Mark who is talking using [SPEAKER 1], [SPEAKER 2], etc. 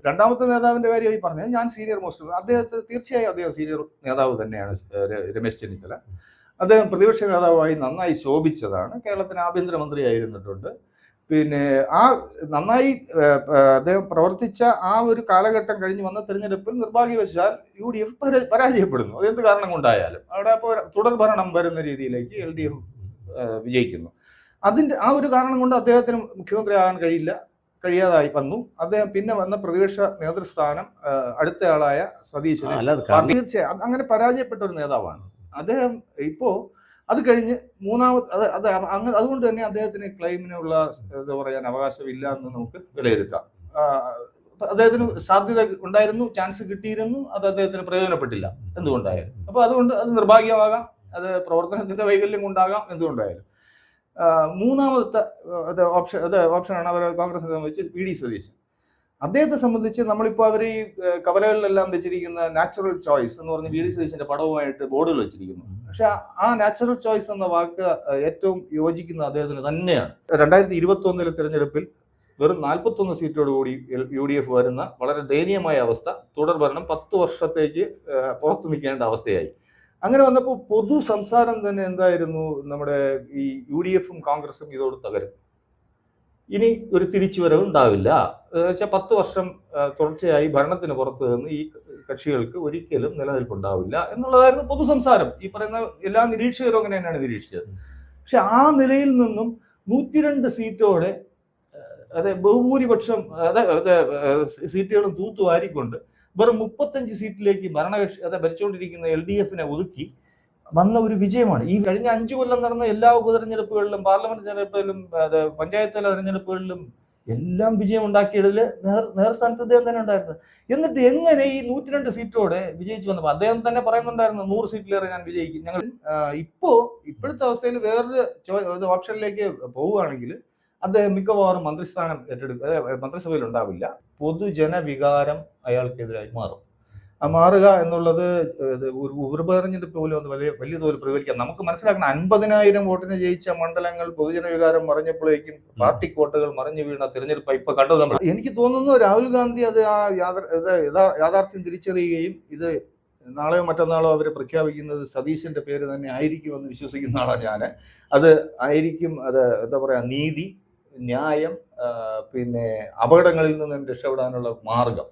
[SPEAKER 1] രണ്ടാമത്തെ നേതാവിന്റെ കാര്യമായി പറഞ്ഞത് ഞാൻ സീനിയർ മോസ്റ്റ് തീർച്ചയായും അദ്ദേഹം സീനിയർ നേതാവ് തന്നെയാണ് രമേശ് ചെന്നിത്തല. അദ്ദേഹം പ്രതിപക്ഷ നേതാവായി നന്നായി ശോഭിച്ചതാണ്. കേരളത്തിന് ആഭ്യന്തരമന്ത്രി ആയിരുന്നിട്ടുണ്ട്. പിന്നെ ആ നന്നായി അദ്ദേഹം പ്രവർത്തിച്ച ആ ഒരു കാലഘട്ടം കഴിഞ്ഞ് വന്ന തെരഞ്ഞെടുപ്പിൽ നിർഭാഗ്യവശാൽ UDF പരാജയപ്പെടുന്നു. അതെന്ത് കാരണം കൊണ്ടായാലും അവിടെ അപ്പോൾ തുടർ ഭരണം വരുന്ന രീതിയിലേക്ക് LDF വിജയിക്കുന്നു. അതിൻ്റെ ആ ഒരു കാരണം കൊണ്ട് അദ്ദേഹത്തിന് മുഖ്യമന്ത്രി ആകാൻ കഴിയാതായി വന്നു. അദ്ദേഹം പിന്നെ വന്ന പ്രതിപക്ഷ നേതൃസ്ഥാനം അടുത്തയാളായ സതീശന് തീർച്ചയായും അങ്ങനെ പരാജയപ്പെട്ട ഒരു നേതാവാണ് അദ്ദേഹം. ഇപ്പോൾ അത് കഴിഞ്ഞ് അതുകൊണ്ട് തന്നെ അദ്ദേഹത്തിന് ക്ലെയിമിനുള്ള എന്താ പറയാൻ അവകാശമില്ല എന്ന് നമുക്ക് വിലയിരുത്താം. അദ്ദേഹത്തിന് സാധ്യത ഉണ്ടായിരുന്നു, ചാൻസ് കിട്ടിയിരുന്നു, അത് അദ്ദേഹത്തിന് പ്രയോജനപ്പെട്ടില്ല എന്തുകൊണ്ടായാലും. അപ്പോൾ അതുകൊണ്ട് അത് നിർഭാഗ്യമാകാം, അത് പ്രവർത്തനത്തിന്റെ വൈകല്യം കൊണ്ടാകാം, എന്തുകൊണ്ടായാലും. മൂന്നാമത്തെ ഓപ്ഷനാണ് അവർ കോൺഗ്രസിനെ സംബന്ധിച്ച് VD സതീശൻ. അദ്ദേഹത്തെ സംബന്ധിച്ച് നമ്മളിപ്പോൾ അവർ ഈ കവലകളിലെല്ലാം വെച്ചിരിക്കുന്ന നാച്ചുറൽ ചോയ്സ് എന്ന് പറഞ്ഞ് VD സതീശന്റെ പടവുമായിട്ട് ബോർഡുകൾ വെച്ചിരിക്കുന്നു. പക്ഷെ ആ നാച്ചുറൽ ചോയ്സ് എന്ന വാക്ക് ഏറ്റവും യോജിക്കുന്ന അദ്ദേഹത്തിന് തന്നെയാണ്. 2021 തെരഞ്ഞെടുപ്പിൽ വെറും 41 സീറ്റോടുകൂടി UDF വരുന്ന വളരെ ദയനീയമായ അവസ്ഥ, തുടർ ഭരണം 10 വർഷത്തേക്ക് പുറത്തു നിൽക്കേണ്ട അവസ്ഥയായി. അങ്ങനെ വന്നപ്പോൾ പൊതു സംസാരം തന്നെ എന്തായിരുന്നു, നമ്മുടെ ഈ UDFും കോൺഗ്രസും ഇതോട് തകരും, ഇനി ഒരു തിരിച്ചുവരവ് ഉണ്ടാവില്ല. വെച്ചാൽ 10 വർഷം തുടർച്ചയായി ഭരണത്തിന് പുറത്തു നിന്ന് ഈ കക്ഷികൾക്ക് ഒരിക്കലും നിലനിൽപ്പുണ്ടാവില്ല എന്നുള്ളതായിരുന്നു പൊതു സംസാരം. ഈ പറയുന്ന എല്ലാ നിരീക്ഷകരും അങ്ങനെ തന്നെയാണ് നിരീക്ഷിച്ചത്. പക്ഷെ ആ നിലയിൽ നിന്നും 102 സീറ്റോടെ ബഹുഭൂരിപക്ഷം സീറ്റുകളും തൂത്തുവാരിക്കൊണ്ട് വെറും 35 സീറ്റിലേക്ക് ഭരിച്ചുകൊണ്ടിരിക്കുന്ന LDFനെ ഒതുക്കി വന്ന ഒരു വിജയമാണ്. ഈ കഴിഞ്ഞ 5 കൊല്ലം നടന്ന എല്ലാ ഉപതെരഞ്ഞെടുപ്പുകളിലും, പാർലമെന്റ് തെരഞ്ഞെടുപ്പിലും, പഞ്ചായത്ത് തല തെരഞ്ഞെടുപ്പുകളിലും എല്ലാം വിജയം ഉണ്ടാക്കിയതിൽ നേർസ്ഥാനത്ത് അദ്ദേഹം തന്നെ ഉണ്ടായിരുന്നത്. എന്നിട്ട് എങ്ങനെ ഈ 102 സീറ്റോടെ വിജയിച്ചു വന്നപ്പോൾ അദ്ദേഹം തന്നെ പറയുന്നുണ്ടായിരുന്നു 100 സീറ്റിലേറെ ഞാൻ വിജയിക്കും. ഞങ്ങൾ ഇപ്പോഴത്തെ അവസ്ഥയിൽ വേറൊരു ഓപ്ഷനിലേക്ക് പോവുകയാണെങ്കിൽ അദ്ദേഹം മിക്കവാറും മന്ത്രിസ്ഥാനം മന്ത്രിസഭയിൽ ഉണ്ടാവില്ല. പൊതുജനവികാരം അയാൾക്കെതിരായി മാറും. മാറുക എന്നുള്ളത് ഒരു ഉപതെരഞ്ഞെടുപ്പ് പോലും ഒന്ന് വലിയ തോതിൽ പ്രതിഫലിക്കാം. നമുക്ക് മനസ്സിലാക്കണം, 50,000 വോട്ടിന് ജയിച്ച മണ്ഡലങ്ങൾ പൊതുജനവികാരം മറിഞ്ഞപ്പോഴേക്കും പാർട്ടി കോട്ടകൾ മറിഞ്ഞു വീണ തിരഞ്ഞെടുപ്പ് ഇപ്പൊ കണ്ടത് നമ്മൾ. എനിക്ക് തോന്നുന്നു രാഹുൽ ഗാന്ധി അത് ആ യാഥാർത്ഥ്യം തിരിച്ചറിയുകയും ഇത് നാളെയോ മറ്റന്നാളോ അവർ പ്രഖ്യാപിക്കുന്നത് സതീശന്റെ പേര് തന്നെ ആയിരിക്കുമെന്ന് വിശ്വസിക്കുന്ന ആളാണ് ഞാൻ. അത് ആയിരിക്കും, അത് എന്താ പറയാ, നീതി, ന്യായം, പിന്നെ അപകടങ്ങളിൽ നിന്നും രക്ഷപ്പെടാനുള്ള മാർഗം.